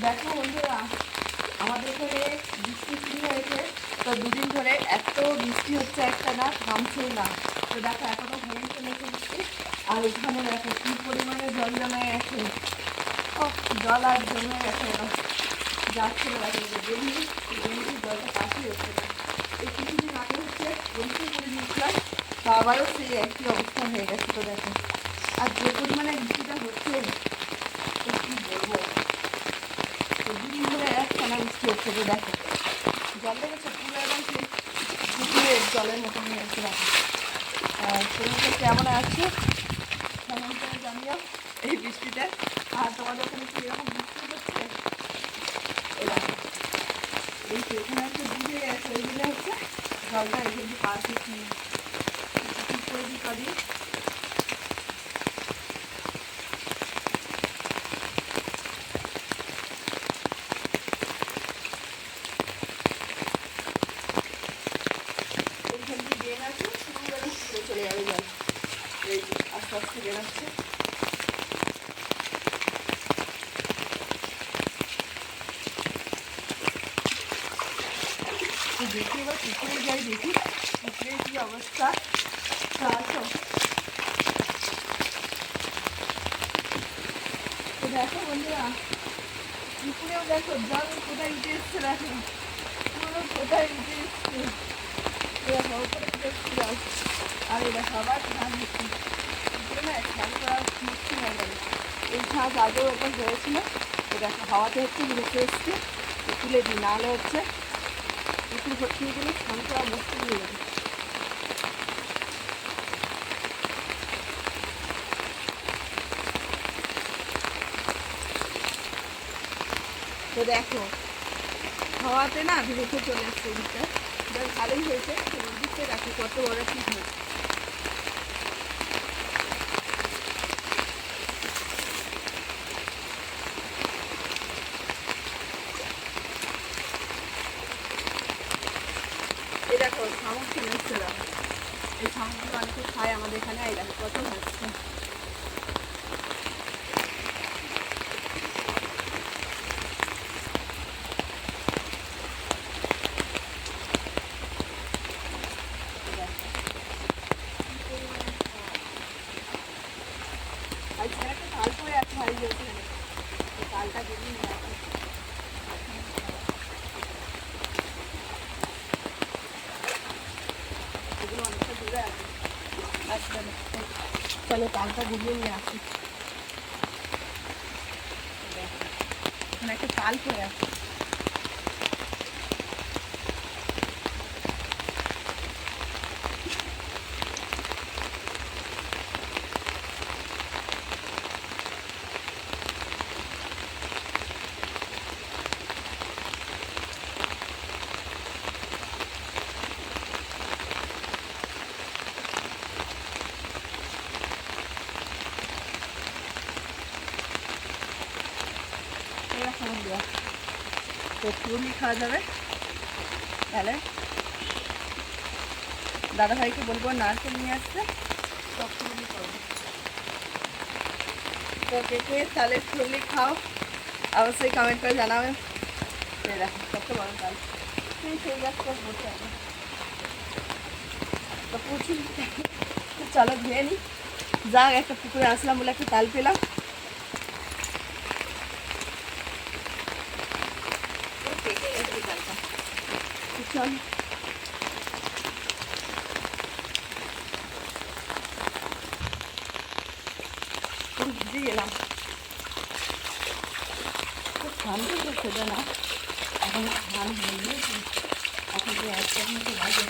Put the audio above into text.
দেখো বন্ধুরা, আমাদের এখানে বৃষ্টি শুরু হয়েছে। তো দুদিন ধরে এত বৃষ্টি হচ্ছে, একটা না থামছেই না। তো দেখো এখনো ভেঙে চলেছে বৃষ্টি। আর ওখানে দেখো কি পরিমাণে জল জমে গেছে। ও, জল আর জমে গেছে না, যাচ্ছিল দেখো ডেলি ডেলি জলটা পাশে হচ্ছে না। এই কিছুদিন আগে হচ্ছে পরিষ্কার করে দিয়েছিলাম, তো আবারও সেই একই অবস্থা হয়ে গেছে। তো দেখো আর যে পরিমাণে বৃষ্টিটা হচ্ছে, তো কী বলবো, দুদিন ধরে একটানা বৃষ্টি হচ্ছে। তো দেখো জল দেখেছো পুরো একদম সেই পুকুরের জলের মতো হয়ে গেছে। দেখো আর শরীরটা কেমন আছে কেমন করে জানিও এই বৃষ্টিতে। আর তোমাদের ওখানে কি এরকম বৃষ্টি হচ্ছে? এই দেখো এই তো এখানে হচ্ছে ডুবে গেছে, ওই জন্য হচ্ছে জলটা এখানে পার করছি ঠিক করে দিই করি। এইখান দিয়ে ড্রেন আছে, পুরো ঘুরে চলে যাবে জল। এই আস্তে আস্তে বেরোচ্ছে। দেখি এবার পুকুরে যাই, দেখি পুকুরের কি অবস্থা। আসো তো দেখো বন্ধুরা, পুকুরেও দেখো জল কোথায় উঠে এসছে। দেখো পুরো কোথায় উঠে এসছে, দেখো ওপরে উঠে এসছে জল। আর এটা সবার ধান দিচ্ছি পুকুরে না, খেয়াল করা মুশকিল হয়ে যাবে। এই ঘাস আগেও একবার হয়েছিল, তো দেখো হাওয়াতে হচ্ছে উঠে এসছে। তুলে দিই, নাহলে হচ্ছে পুকুর ভর্তি হয়ে গেলে স্নান করা মুশকিল হয়ে যাবে। তো দেখো হাওয়াতে না ভেসে চলে এসছে ওদিকটা, বেশ ভালোই হয়েছে। ওদিকটা দেখো কত বড় ঠিক হয়েছে। এই দেখো শামুক চলে এসছে। দেখো এই শামুকগুলো অনেকে খায় আমাদের এখানে। এই দেখো কত হচ্ছে। আর ছেলে একটা তাল পরে আছে ভাই ওখানে, তালটা বেরিয়ে নিয়ে আসে। এগুলো অনেকটা দূরে আছে। আচ্ছা চলো তালটা গুলিয়ে নিয়ে আসি। এখানে একটা তাল পরে আছে। তো ফুলই খাওয়া যাবে। তাহলে দাদাভাইকে বলবো নারকেল নিয়ে আসতে, সব ফুলই খাবো। তো কে কে তাহলে ফুলই খাও অবশ্যই কমেন্ট করে জানাবেন। দেখো কত বড় তাল, সেই গাছটা বসে আছে। তো প্রচুর চলো ধুয়ে নিই। যাক একটা পুকুরে আসলাম বলে একটা তাল পেলাম। চল ভিজে গেলাম, খুব ঠান্ডা করছে না এখন। ধান হয়ে এখন যে একটা মতো লাগে